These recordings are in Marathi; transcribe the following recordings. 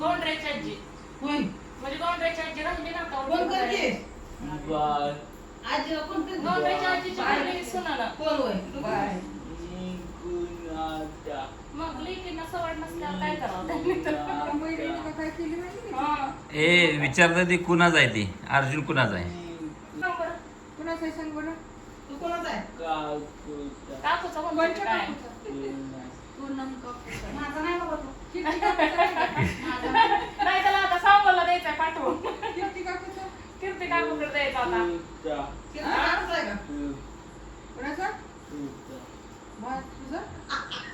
गौंडऱ्याची आजी होय म्हणजे गौंडऱ्याची आजी राहिली ना का कोण करते बाय आजी कोण करते गौंडऱ्याची आजीची मुलगी सुनाला कोण होय बाय कुणाचा मग लेकींना सवड नसल्यावर काय करावं त्यांनी तर. काय केली माहिती हा. ए विचारतं ती कुणाच आहे ती अर्जुन कुणाच आहे सांग बरं. कुणाचं आहे सांग बरं तू कोणाचा आहे काकूचा काकूचा म्हणतो काय पूनम काकूचा माझा नाही बाबा तो नाही त्याला आता सांगोला द्यायचंय पाठवून कीर्ती काकूचा कीर्ती काकूकडे द्यायचा आता तुझा कीर्ती काकूचा आहे का कोणाचा तुझा मग तुझं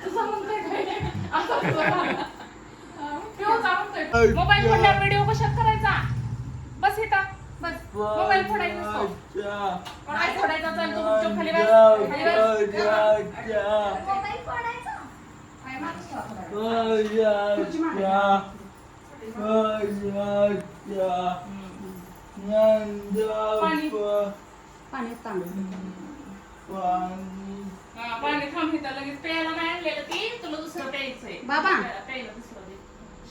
तुझा म्हणतोय काय आता तुझा पिऊचा म्हणतोय मोबाईल फोडल्यावर व्हिडिओ कशात करायचा बस इथं बस मोबाईल फोडायचा नसतो काय फोडायचा चल तू चुप खाली बस खाली बस मोबाईल फोडायचा काय मागच ठेवा पाणी तांदूळ हा, पाणी थांब इथं लगेच प्यायला नाही आणलेलं ती तुला दुसरं प्यायचंय बाबा. प्यायला दुसरं दे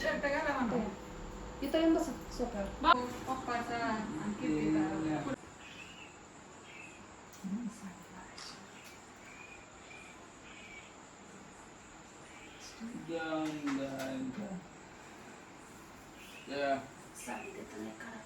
शर्ट घाला म्हणतो इथं येऊन बस सोफ्यावर पप्पाचा आणि कीर्तीचा साडी देतो नाही काढा